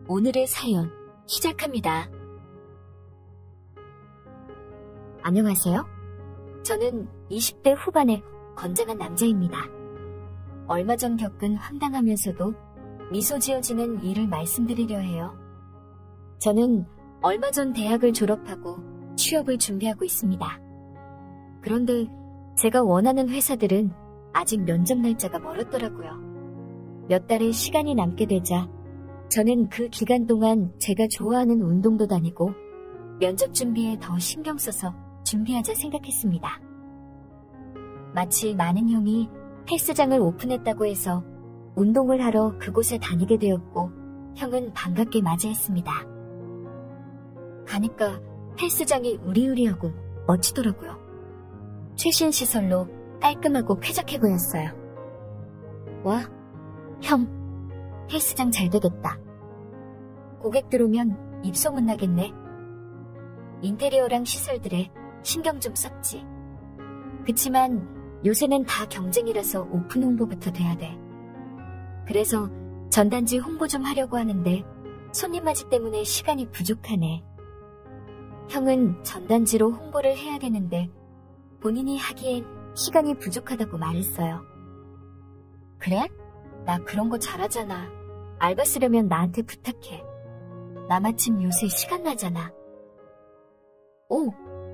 오늘의 사연 시작합니다. 안녕하세요. 저는 20대 후반의 건장한 남자입니다. 얼마 전 겪은 황당하면서도 미소 지어지는 일을 말씀드리려 해요. 저는 얼마 전 대학을 졸업하고 취업을 준비하고 있습니다. 그런데 제가 원하는 회사들은 아직 면접 날짜가 멀었더라고요. 몇 달의 시간이 남게 되자 저는 그 기간 동안 제가 좋아하는 운동도 다니고 면접 준비에 더 신경 써서 준비하자 생각했습니다. 마치 많은 형이 헬스장을 오픈했다고 해서 운동을 하러 그곳에 다니게 되었고 형은 반갑게 맞이했습니다. 가니까 헬스장이 으리으리하고 멋지더라고요. 최신 시설로 깔끔하고 쾌적해 보였어요. 와, 형, 헬스장 잘 되겠다. 고객들 오면 입소문 나겠네. 인테리어랑 시설들에 신경 좀 썼지. 그치만 요새는 다 경쟁이라서 오픈 홍보부터 돼야 돼. 그래서 전단지 홍보 좀 하려고 하는데 손님 맞이 때문에 시간이 부족하네. 형은 전단지로 홍보를 해야 되는데 본인이 하기엔 시간이 부족하다고 말했어요. 그래? 나 그런 거 잘하잖아. 알바 쓰려면 나한테 부탁해. 나 마침 요새 시간 나잖아. 오,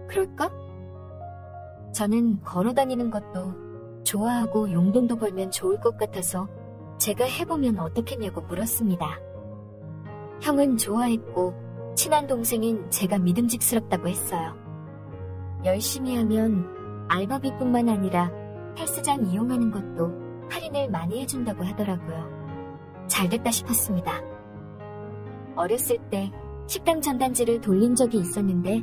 그럴까? 저는 걸어다니는 것도 좋아하고 용돈도 벌면 좋을 것 같아서 제가 해보면 어떻겠냐고 물었습니다. 형은 좋아했고 친한 동생인 제가 믿음직스럽다고 했어요. 열심히 하면 알바비뿐만 아니라 헬스장 이용하는 것도 할인을 많이 해준다고 하더라고요. 잘됐다 싶었습니다. 어렸을 때 식당 전단지를 돌린 적이 있었는데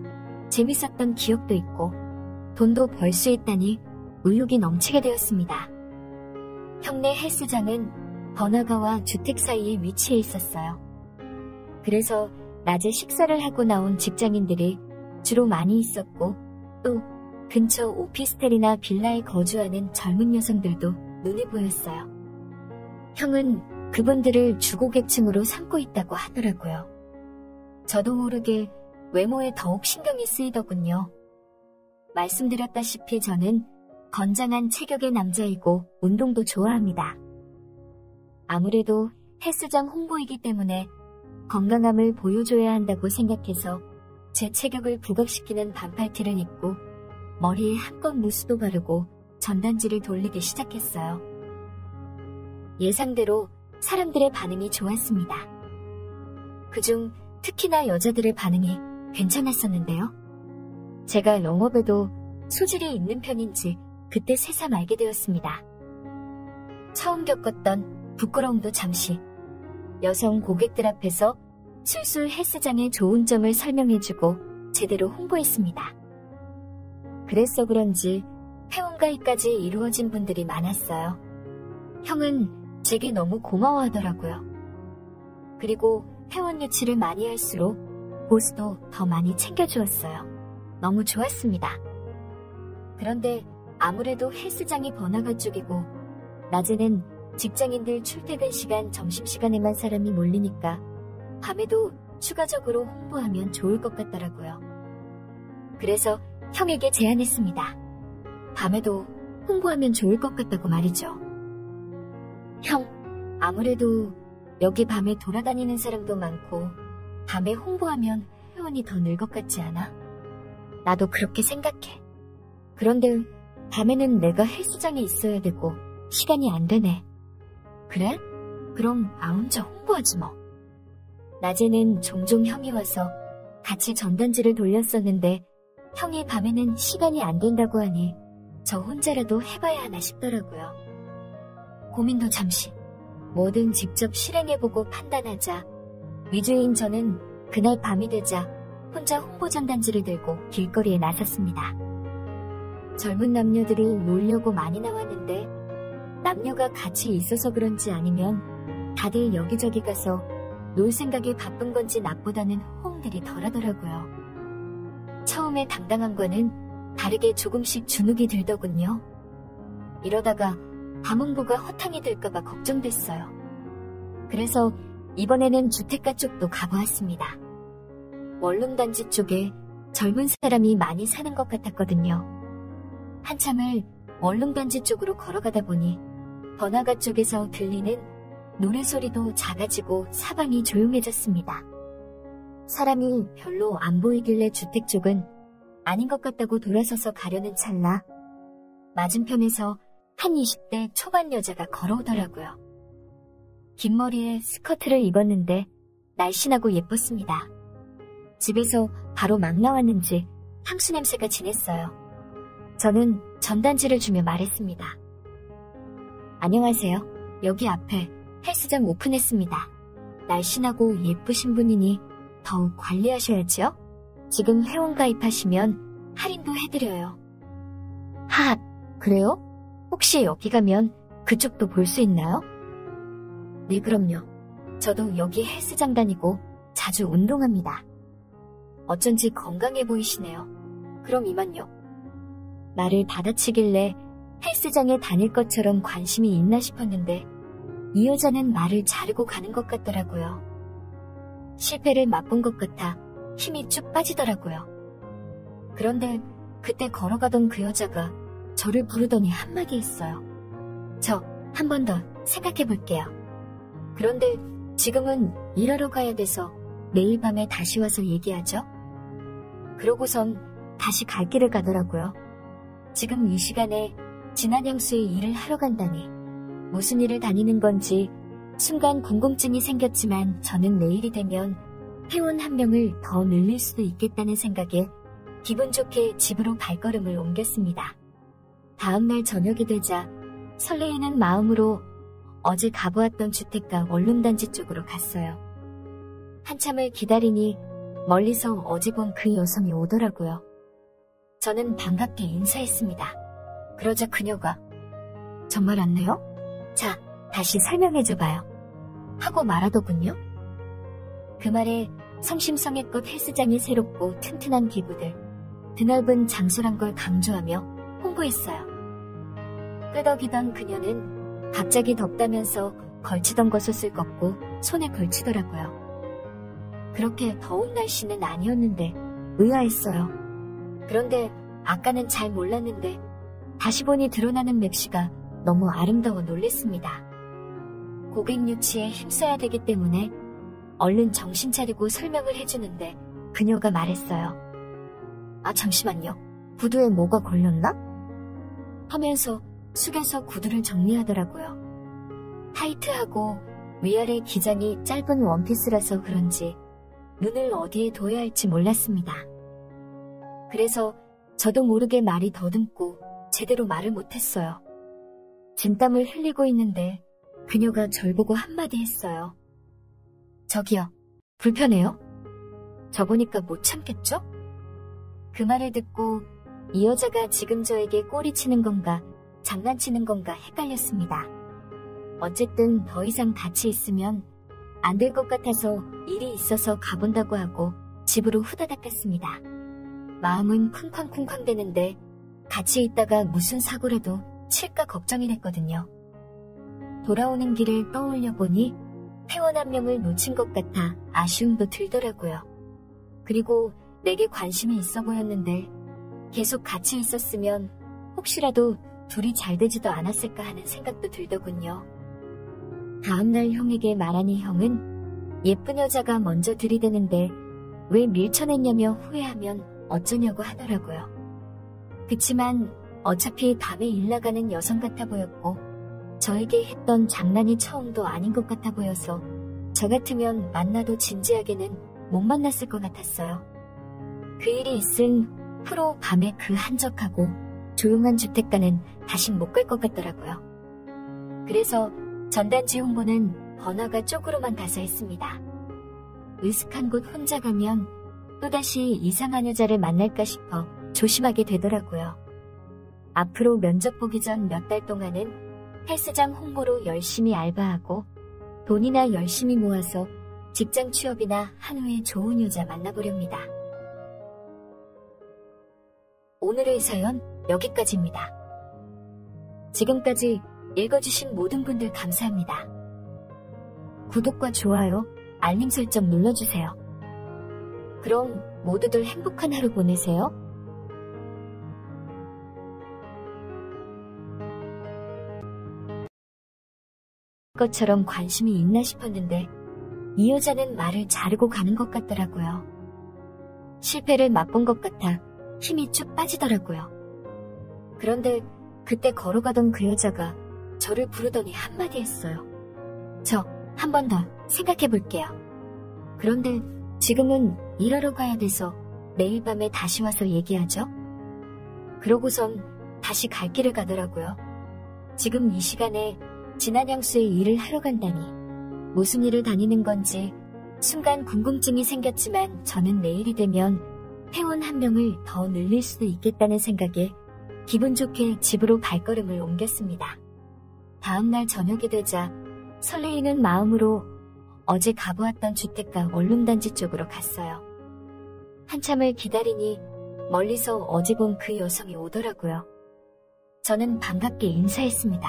재밌었던 기억도 있고 돈도 벌 수 있다니 의욕이 넘치게 되었습니다. 형네 헬스장은 번화가와 주택 사이에 위치해 있었어요. 그래서 낮에 식사를 하고 나온 직장인들이 주로 많이 있었고 또 근처 오피스텔이나 빌라에 거주하는 젊은 여성들도 눈에 보였어요. 형은 그분들을 주고객층으로 삼고 있다고 하더라고요. 저도 모르게 외모에 더욱 신경이 쓰이더군요. 말씀드렸다시피 저는 건장한 체격의 남자이고 운동도 좋아합니다. 아무래도 헬스장 홍보이기 때문에 건강함을 보여줘야 한다고 생각해서 제 체격을 부각시키는 반팔티를 입고 머리에 한껏 무스도 바르고 전단지를 돌리기 시작했어요. 예상대로 사람들의 반응이 좋았습니다. 그중 특히나 여자들의 반응이 괜찮았었는데요. 제가 영업에도 소질이 있는 편인지 그때 새삼 알게 되었습니다. 처음 겪었던 부끄러움도 잠시 여성 고객들 앞에서 술술 헬스장의 좋은 점을 설명해주고 제대로 홍보했습니다. 그래서 그런지 회원가입까지 이루어진 분들이 많았어요. 형은 제게 너무 고마워하더라고요. 그리고 회원 유치를 많이 할수록 보수도 더 많이 챙겨주었어요. 너무 좋았습니다. 그런데 아무래도 헬스장이 번화가 쪽이고 낮에는 직장인들 출퇴근 시간 점심시간에만 사람이 몰리니까 밤에도 추가적으로 홍보하면 좋을 것 같더라고요. 그래서 형에게 제안했습니다. 밤에도 홍보하면 좋을 것 같다고 말이죠. 형, 아무래도 여기 밤에 돌아다니는 사람도 많고 밤에 홍보하면 회원이 더 늘 것 같지 않아? 나도 그렇게 생각해. 그런데 밤에는 내가 헬스장에 있어야 되고 시간이 안 되네. 그래? 그럼 나 혼자 홍보하지 뭐. 낮에는 종종 형이 와서 같이 전단지를 돌렸었는데 형이 밤에는 시간이 안 된다고 하니 저 혼자라도 해봐야 하나 싶더라고요. 고민도 잠시 뭐든 직접 실행해보고 판단하자 위주인 저는 그날 밤이 되자 혼자 홍보 전단지를 들고 길거리에 나섰습니다. 젊은 남녀들이 놀려고 많이 나왔는데 남녀가 같이 있어서 그런지 아니면 다들 여기저기 가서 놀 생각에 바쁜 건지 낮보다는 호응들이 덜하더라고요. 처음에 당당함과는 다르게 조금씩 주눅이 들더군요. 이러다가 밤 홍보가 허탕이 될까봐 걱정됐어요. 그래서 이번에는 주택가 쪽도 가보았습니다. 원룸단지 쪽에 젊은 사람이 많이 사는 것 같았거든요. 한참을 원룸단지 쪽으로 걸어가다 보니 번화가 쪽에서 들리는 노래소리도 작아지고 사방이 조용해졌습니다. 사람이 별로 안 보이길래 주택 쪽은 아닌 것 같다고 돌아서서 가려는 찰나 맞은편에서 한 20대 초반 여자가 걸어오더라고요. 긴 머리에 스커트를 입었는데 날씬하고 예뻤습니다. 집에서 바로 막 나왔는지 향수 냄새가 진했어요. 저는 전단지를 주며 말했습니다. 안녕하세요. 여기 앞에 헬스장 오픈했습니다. 날씬하고 예쁘신 분이니 더욱 관리하셔야지요. 지금 회원 가입하시면 할인도 해드려요. 핫, 그래요? 혹시 여기 가면 그쪽도 볼 수 있나요? 네, 그럼요. 저도 여기 헬스장 다니고 자주 운동합니다. 어쩐지 건강해 보이시네요. 그럼 이만요. 말을 받아치길래 헬스장에 다닐 것처럼 관심이 있나 싶었는데 이 여자는 말을 자르고 가는 것 같더라고요. 실패를 맛본 것 같아 힘이 쭉 빠지더라고요. 그런데 그때 걸어가던 그 여자가 저를 부르더니 한마디 했어요. 저 한 번 더 생각해 볼게요. 그런데 지금은 일하러 가야 돼서 내일 밤에 다시 와서 얘기하죠. 그러고선 다시 갈 길을 가더라고요. 지금 이 시간에 진한 향수의 일을 하러 간다니 무슨 일을 다니는 건지 순간 궁금증이 생겼지만 저는 내일이 되면 회원 한 명을 더 늘릴 수도 있겠다는 생각에 기분 좋게 집으로 발걸음을 옮겼습니다. 다음날 저녁이 되자 설레이는 마음으로 어제 가보았던 주택가 원룸단지 쪽으로 갔어요. 한참을 기다리니 멀리서 어제 본 그 여성이 오더라고요. 저는 반갑게 인사했습니다. 그러자 그녀가 정말 왔네요? 자, 다시 설명해줘봐요. 하고 말하더군요. 그 말에 성심성의껏 헬스장이 새롭고 튼튼한 기구들, 드넓은 장소란 걸 강조하며 홍보했어요. 끄덕이던 그녀는 갑자기 덥다면서 걸치던 겉옷을 꺾고 손에 걸치더라고요. 그렇게 더운 날씨는 아니었는데 의아했어요. 그런데 아까는 잘 몰랐는데 다시 보니 드러나는 맵시가 너무 아름다워 놀랬습니다. 고객 유치에 힘써야 되기 때문에 얼른 정신 차리고 설명을 해주는데 그녀가 말했어요. 아, 잠시만요. 구두에 뭐가 걸렸나? 하면서 숙여서 구두를 정리하더라고요. 타이트하고 위아래 기장이 짧은 원피스라서 그런지 눈을 어디에 둬야 할지 몰랐습니다. 그래서 저도 모르게 말이 더듬고 제대로 말을 못했어요. 진땀을 흘리고 있는데 그녀가 절 보고 한마디 했어요. 저기요, 불편해요? 저 보니까 못 참겠죠? 그 말을 듣고 이 여자가 지금 저에게 꼬리치는 건가 장난치는 건가 헷갈렸습니다. 어쨌든 더 이상 같이 있으면 안 될 것 같아서 일이 있어서 가본다고 하고 집으로 후다닥 갔습니다. 마음은 쿵쾅쿵쾅 대는데 같이 있다가 무슨 사고라도 칠까 걱정이 됐거든요. 돌아오는 길을 떠올려 보니 회원 한 명을 놓친 것 같아 아쉬움도 들더라고요. 그리고 내게 관심이 있어 보였는데 계속 같이 있었으면 혹시라도 둘이 잘 되지도 않았을까 하는 생각도 들더군요. 다음날 형에게 말하니 형은 예쁜 여자가 먼저 들이대는데 왜 밀쳐냈냐며 후회하면 어쩌냐고 하더라고요. 그치만 어차피 밤에 일 나가는 여성 같아 보였고 저에게 했던 장난이 처음도 아닌 것 같아 보여서 저 같으면 만나도 진지하게는 못 만났을 것 같았어요. 그 일이 있은 후로 밤에 그 한적하고 조용한 주택가는 다신 못 갈 것 같더라고요. 그래서 전단지 홍보는 번화가 쪽으로만 가서 했습니다. 으슥한 곳 혼자 가면 또다시 이상한 여자를 만날까 싶어 조심하게 되더라고요. 앞으로 면접 보기 전 몇 달 동안은 헬스장 홍보로 열심히 알바하고 돈이나 열심히 모아서 직장 취업이나 한 후에 좋은 여자 만나보렵니다. 오늘의 사연 여기까지입니다. 지금까지 읽어주신 모든 분들 감사합니다. 구독과 좋아요, 알림 설정 눌러주세요. 그럼 모두들 행복한 하루 보내세요. 것처럼 관심이 있나 싶었는데 이 여자는 말을 자르고 가는 것 같더라고요. 실패를 맛본 것 같아 힘이 쭉 빠지더라고요. 그런데 그때 걸어가던 그 여자가 저를 부르더니 한마디 했어요. 저 한 번 더 생각해 볼게요. 그런데 지금은 일하러 가야 돼서 내일 밤에 다시 와서 얘기하죠. 그러고선 다시 갈 길을 가더라고요. 지금 이 시간에 진한 향수에 일을 하러 간다니 무슨 일을 다니는 건지 순간 궁금증이 생겼지만 저는 내일이 되면 회원 한 명을 더 늘릴 수도 있겠다는 생각에 기분 좋게 집으로 발걸음을 옮겼습니다. 다음날 저녁이 되자 설레이는 마음으로 어제 가보았던 주택가 원룸단지 쪽으로 갔어요. 한참을 기다리니 멀리서 어제 본 그 여성이 오더라고요. 저는 반갑게 인사했습니다.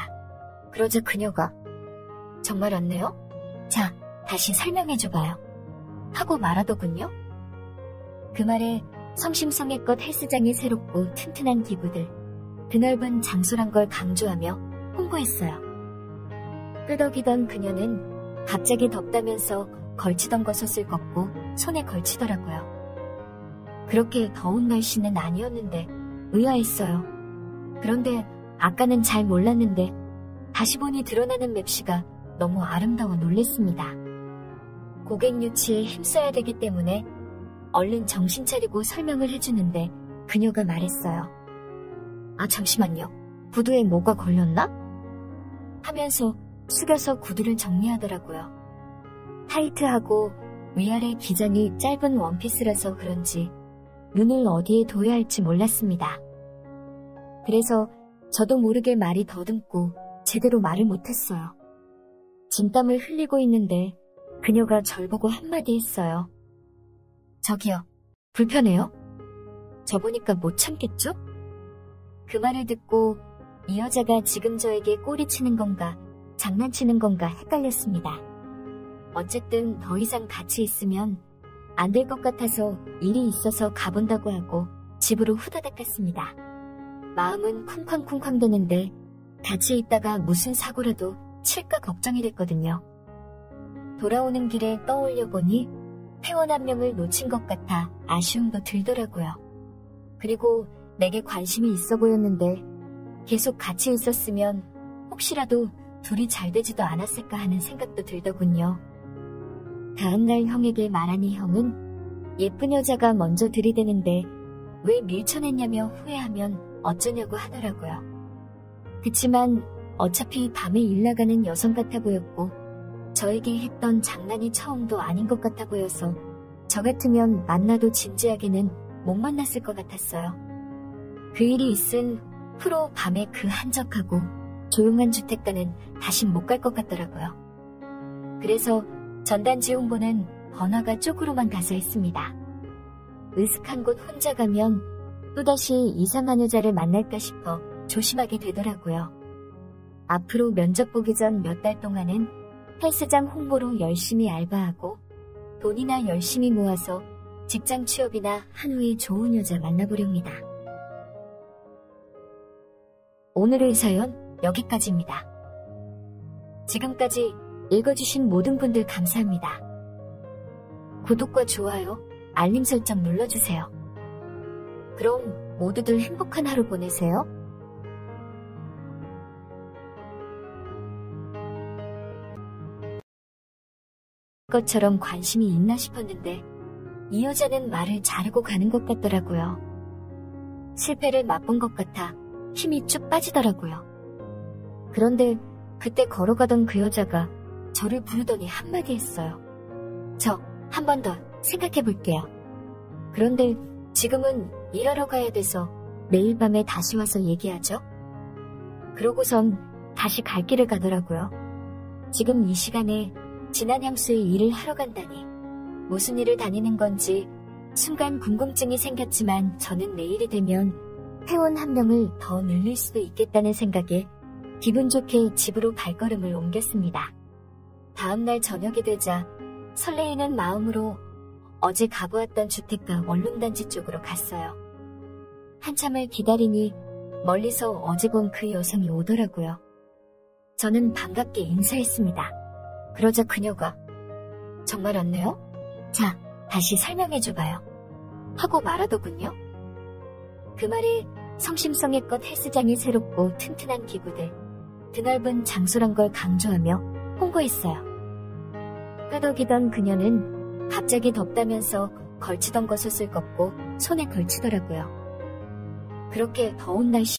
그러자 그녀가 정말 왔네요? 자, 다시 설명해줘봐요. 하고 말하더군요. 그 말에 성심성의껏 헬스장이 새롭고 튼튼한 기구들, 드넓은 장소란 걸 강조하며 홍보했어요. 끄덕이던 그녀는 갑자기 덥다면서 걸치던 것옷을 걷고 손에 걸치더라고요. 그렇게 더운 날씨는 아니었는데 의아했어요. 그런데 아까는 잘 몰랐는데 다시 보니 드러나는 맵시가 너무 아름다워 놀랬습니다. 고객 유치에 힘써야 되기 때문에 얼른 정신 차리고 설명을 해주는데 그녀가 말했어요. 아, 잠시만요. 구두에 뭐가 걸렸나? 하면서 숙여서 구두를 정리하더라고요. 타이트하고 위아래 기장이 짧은 원피스라서 그런지 눈을 어디에 둬야 할지 몰랐습니다. 그래서 저도 모르게 말이 더듬고 제대로 말을 못했어요. 진땀을 흘리고 있는데 그녀가 절 보고 한마디 했어요. 저기요, 불편해요? 저 보니까 못 참겠죠? 그 말을 듣고 이 여자가 지금 저에게 꼬리치는 건가 장난치는 건가 헷갈렸습니다. 어쨌든 더 이상 같이 있으면 안 될 것 같아서 일이 있어서 가본다고 하고 집으로 후다닥 갔습니다. 마음은 쿵쾅쿵쾅 되는데 같이 있다가 무슨 사고라도 칠까 걱정이 됐거든요. 돌아오는 길에 떠올려 보니 회원 한 명을 놓친 것 같아 아쉬움도 들더라고요. 그리고 내게 관심이 있어 보였는데 계속 같이 있었으면 혹시라도 둘이 잘 되지도 않았을까 하는 생각도 들더군요. 다음날 형에게 말하니 형은 예쁜 여자가 먼저 들이대는데 왜 밀쳐냈냐며 후회하면 어쩌냐고 하더라고요. 그치만 어차피 밤에 일 나가는 여성 같아 보였고 저에게 했던 장난이 처음도 아닌 것 같아 보여서 저 같으면 만나도 진지하게는 못 만났을 것 같았어요. 그 일이 있은 후로 밤에 그 한적하고 조용한 주택가는 다신 못 갈 것 같더라고요. 그래서 전단지 홍보는 번화가 쪽으로만 가서 했습니다. 으슥한 곳 혼자 가면 또다시 이상한 여자를 만날까 싶어 조심하게 되더라고요. 앞으로 면접 보기 전 몇 달 동안은 헬스장 홍보로 열심히 알바하고 돈이나 열심히 모아서 직장 취업이나 한 후에 좋은 여자 만나보렵니다. 오늘의 사연 여기까지입니다. 지금까지 읽어주신 모든 분들 감사합니다. 구독과 좋아요, 알림 설정 눌러주세요. 그럼 모두들 행복한 하루 보내세요. 것처럼 관심이 있나 싶었는데 이 여자는 말을 자르고 가는 것 같더라고요. 실패를 맛본 것 같아 힘이 쭉 빠지더라고요. 그런데 그때 걸어가던 그 여자가 저를 부르더니 한마디 했어요. 저 한 번 더 생각해 볼게요. 그런데 지금은 일하러 가야 돼서 내일 밤에 다시 와서 얘기하죠. 그러고선 다시 갈 길을 가더라고요. 지금 이 시간에 진한 향수에 일을 하러 간다니 무슨 일을 다니는 건지 순간 궁금증이 생겼지만 저는 내일이 되면 회원 한 명을 더 늘릴 수도 있겠다는 생각에 기분 좋게 집으로 발걸음을 옮겼습니다. 다음날 저녁이 되자 설레이는 마음으로 어제 가보았던 주택가 원룸단지 쪽으로 갔어요. 한참을 기다리니 멀리서 어제 본 그 여성이 오더라고요. 저는 반갑게 인사했습니다. 그러자 그녀가 정말 왔네요? 자, 다시 설명해줘봐요. 하고 말하더군요. 그 말이 성심성의껏 헬스장이 새롭고 튼튼한 기구들, 드넓은 장소란 걸 강조하며 홍보했어요. 끄덕이던 그녀는 갑자기 덥다면서 걸치던 것옷을 걷고 손에 걸치더라고요. 그렇게 더운 날씨